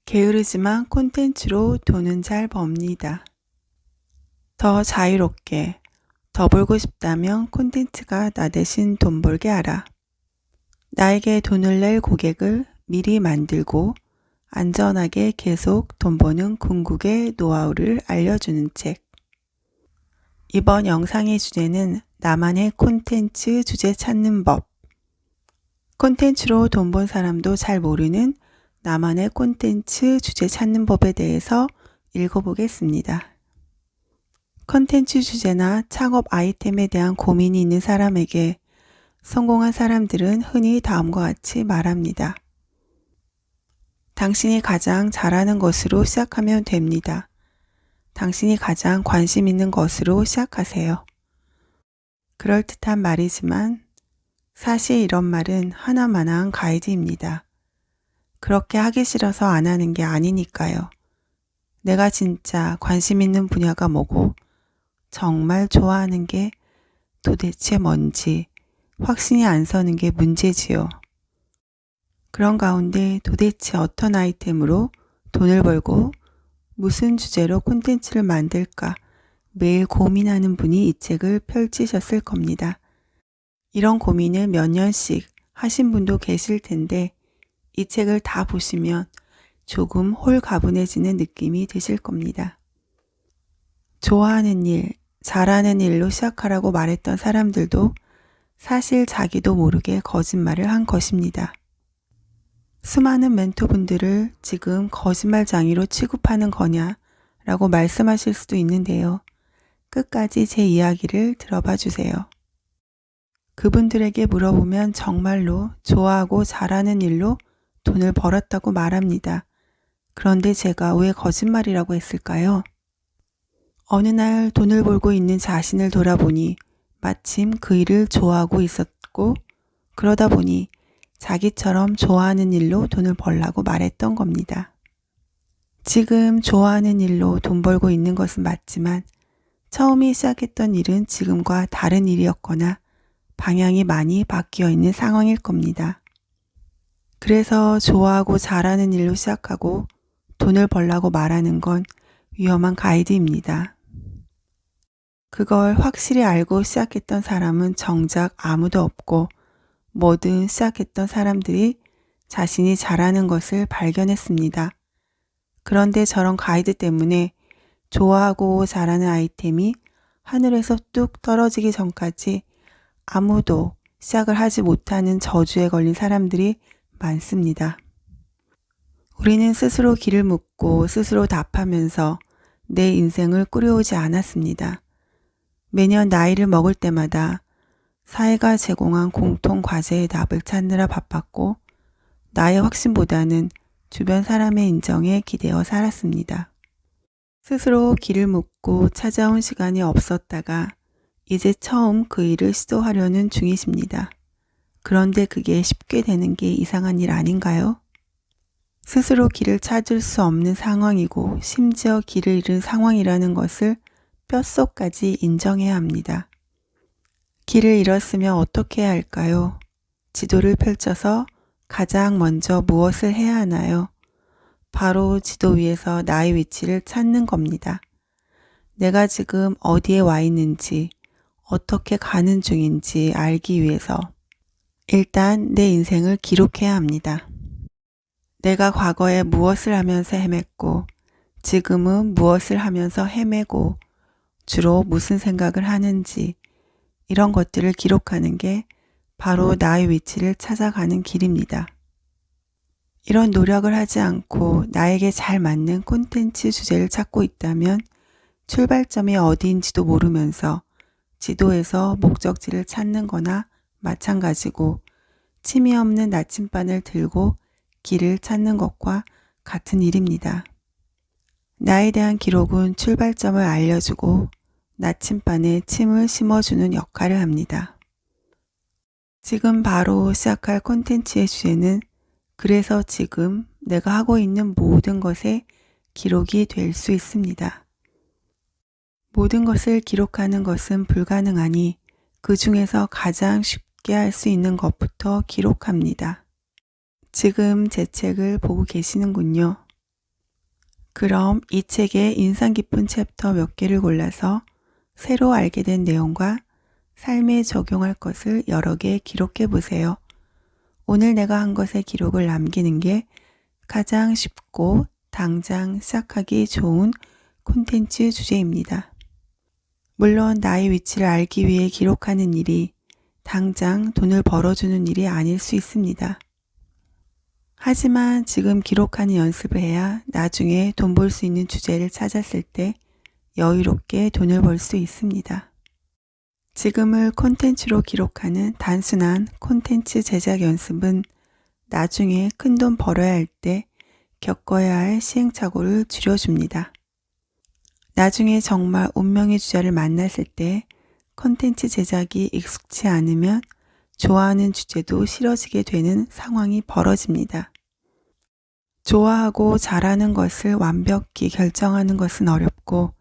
게으르지만 콘텐츠로 돈은 잘 법니다. 더 자유롭게, 더 벌고 싶다면 콘텐츠가 나 대신 돈 벌게 하라. 나에게 돈을 낼 고객을 미리 만들고 안전하게 계속 돈 버는 궁극의 노하우를 알려주는 책. 이번 영상의 주제는 나만의 콘텐츠 주제 찾는 법. 콘텐츠로 돈 번 사람도 잘 모르는 나만의 콘텐츠 주제 찾는 법에 대해서 읽어보겠습니다. 콘텐츠 주제나 창업 아이템에 대한 고민이 있는 사람에게 성공한 사람들은 흔히 다음과 같이 말합니다. 당신이 가장 잘하는 것으로 시작하면 됩니다. 당신이 가장 관심 있는 것으로 시작하세요. 그럴듯한 말이지만 사실 이런 말은 하나만한 가이드입니다. 그렇게 하기 싫어서 안 하는 게 아니니까요. 내가 진짜 관심 있는 분야가 뭐고 정말 좋아하는 게 도대체 뭔지 확신이 안 서는 게 문제지요. 그런 가운데 도대체 어떤 아이템으로 돈을 벌고 무슨 주제로 콘텐츠를 만들까 매일 고민하는 분이 이 책을 펼치셨을 겁니다. 이런 고민을 몇 년씩 하신 분도 계실 텐데 이 책을 다 보시면 조금 홀가분해지는 느낌이 드실 겁니다. 좋아하는 일, 잘하는 일로 시작하라고 말했던 사람들도 사실 자기도 모르게 거짓말을 한 것입니다. 수많은 멘토분들을 지금 거짓말장이로 취급하는 거냐 라고 말씀하실 수도 있는데요. 끝까지 제 이야기를 들어봐 주세요. 그분들에게 물어보면 정말로 좋아하고 잘하는 일로 돈을 벌었다고 말합니다. 그런데 제가 왜 거짓말이라고 했을까요? 어느 날 돈을 벌고 있는 자신을 돌아보니 마침 그 일을 좋아하고 있었고 그러다 보니 자기처럼 좋아하는 일로 돈을 벌라고 말했던 겁니다. 지금 좋아하는 일로 돈 벌고 있는 것은 맞지만 처음에 시작했던 일은 지금과 다른 일이었거나 방향이 많이 바뀌어 있는 상황일 겁니다. 그래서 좋아하고 잘하는 일로 시작하고 돈을 벌라고 말하는 건 위험한 가이드입니다. 그걸 확실히 알고 시작했던 사람은 정작 아무도 없고 뭐든 시작했던 사람들이 자신이 잘하는 것을 발견했습니다. 그런데 저런 가이드 때문에 좋아하고 잘하는 아이템이 하늘에서 뚝 떨어지기 전까지 아무도 시작을 하지 못하는 저주에 걸린 사람들이 많습니다. 우리는 스스로 길을 묻고 스스로 답하면서 내 인생을 꾸려오지 않았습니다. 매년 나이를 먹을 때마다 사회가 제공한 공통 과제의 답을 찾느라 바빴고 나의 확신보다는 주변 사람의 인정에 기대어 살았습니다. 스스로 길을 묻고 찾아온 시간이 없었다가 이제 처음 그 일을 시도하려는 중이십니다. 그런데 그게 쉽게 되는 게 이상한 일 아닌가요? 스스로 길을 찾을 수 없는 상황이고 심지어 길을 잃은 상황이라는 것을 뼛속까지 인정해야 합니다. 길을 잃었으면 어떻게 해야 할까요? 지도를 펼쳐서 가장 먼저 무엇을 해야 하나요? 바로 지도 위에서 나의 위치를 찾는 겁니다. 내가 지금 어디에 와 있는지, 어떻게 가는 중인지 알기 위해서 일단 내 인생을 기록해야 합니다. 내가 과거에 무엇을 하면서 헤맸고 지금은 무엇을 하면서 헤매고 주로 무슨 생각을 하는지 이런 것들을 기록하는 게 바로 나의 위치를 찾아가는 길입니다. 이런 노력을 하지 않고 나에게 잘 맞는 콘텐츠 주제를 찾고 있다면 출발점이 어디인지도 모르면서 지도에서 목적지를 찾는 거나 마찬가지고 취미 없는 나침반을 들고 길을 찾는 것과 같은 일입니다. 나에 대한 기록은 출발점을 알려주고 나침반에 침을 심어주는 역할을 합니다. 지금 바로 시작할 콘텐츠의 주제는 그래서 지금 내가 하고 있는 모든 것에 기록이 될 수 있습니다. 모든 것을 기록하는 것은 불가능하니 그 중에서 가장 쉽게 할 수 있는 것부터 기록합니다. 지금 제 책을 보고 계시는군요. 그럼 이 책의 인상 깊은 챕터 몇 개를 골라서 새로 알게 된 내용과 삶에 적용할 것을 여러 개 기록해 보세요. 오늘 내가 한 것의 기록을 남기는 게 가장 쉽고 당장 시작하기 좋은 콘텐츠 주제입니다. 물론 나의 위치를 알기 위해 기록하는 일이 당장 돈을 벌어주는 일이 아닐 수 있습니다. 하지만 지금 기록하는 연습을 해야 나중에 돈 벌 수 있는 주제를 찾았을 때 여유롭게 돈을 벌 수 있습니다. 지금을 콘텐츠로 기록하는 단순한 콘텐츠 제작 연습은 나중에 큰 돈 벌어야 할 때 겪어야 할 시행착오를 줄여줍니다. 나중에 정말 운명의 주자를 만났을 때 콘텐츠 제작이 익숙치 않으면 좋아하는 주제도 싫어지게 되는 상황이 벌어집니다. 좋아하고 잘하는 것을 완벽히 결정하는 것은 어렵고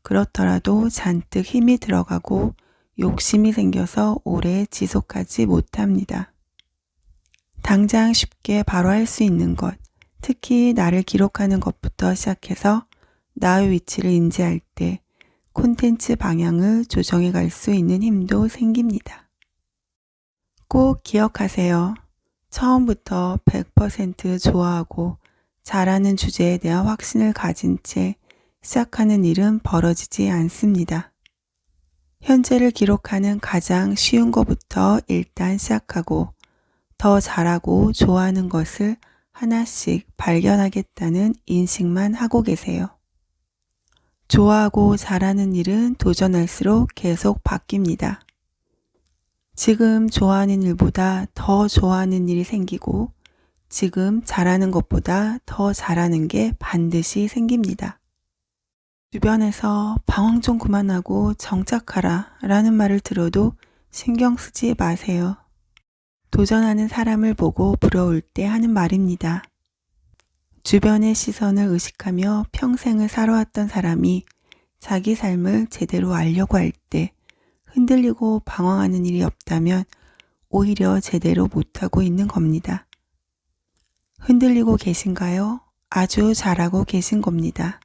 그렇더라도 잔뜩 힘이 들어가고 욕심이 생겨서 오래 지속하지 못합니다. 당장 쉽게 바로 할 수 있는 것, 특히 나를 기록하는 것부터 시작해서 나의 위치를 인지할 때 콘텐츠 방향을 조정해 갈 수 있는 힘도 생깁니다. 꼭 기억하세요. 처음부터 100% 좋아하고 잘하는 주제에 대한 확신을 가진 채 시작하는 일은 벌어지지 않습니다. 현재를 기록하는 가장 쉬운 것부터 일단 시작하고 더 잘하고 좋아하는 것을 하나씩 발견하겠다는 인식만 하고 계세요. 좋아하고 잘하는 일은 도전할수록 계속 바뀝니다. 지금 좋아하는 일보다 더 좋아하는 일이 생기고 지금 잘하는 것보다 더 잘하는 게 반드시 생깁니다. 주변에서 방황 좀 그만하고 정착하라 라는 말을 들어도 신경 쓰지 마세요. 도전하는 사람을 보고 부러울 때 하는 말입니다. 주변의 시선을 의식하며 평생을 살아왔던 사람이 자기 삶을 제대로 알려고 할 때 흔들리고 방황하는 일이 없다면 오히려 제대로 못하고 있는 겁니다. 흔들리고 계신가요? 아주 잘하고 계신 겁니다.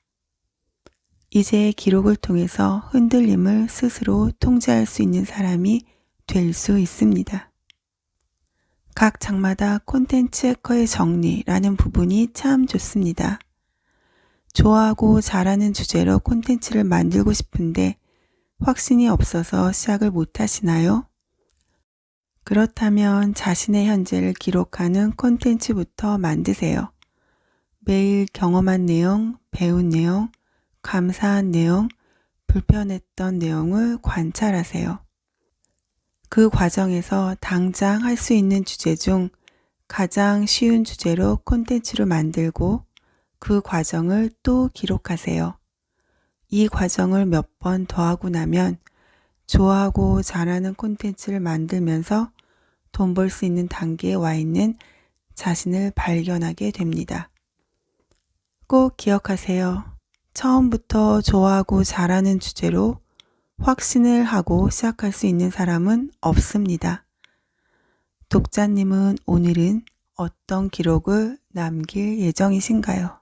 이제 기록을 통해서 흔들림을 스스로 통제할 수 있는 사람이 될 수 있습니다. 각 장마다 콘텐츠 해커의 정리라는 부분이 참 좋습니다. 좋아하고 잘하는 주제로 콘텐츠를 만들고 싶은데 확신이 없어서 시작을 못 하시나요? 그렇다면 자신의 현재를 기록하는 콘텐츠부터 만드세요. 매일 경험한 내용, 배운 내용, 감사한 내용, 불편했던 내용을 관찰하세요. 그 과정에서 당장 할 수 있는 주제 중 가장 쉬운 주제로 콘텐츠를 만들고 그 과정을 또 기록하세요. 이 과정을 몇 번 더 하고 나면 좋아하고 잘하는 콘텐츠를 만들면서 돈 벌 수 있는 단계에 와 있는 자신을 발견하게 됩니다. 꼭 기억하세요. 처음부터 좋아하고 잘하는 주제로 확신을 하고 시작할 수 있는 사람은 없습니다. 독자님은 오늘은 어떤 기록을 남길 예정이신가요?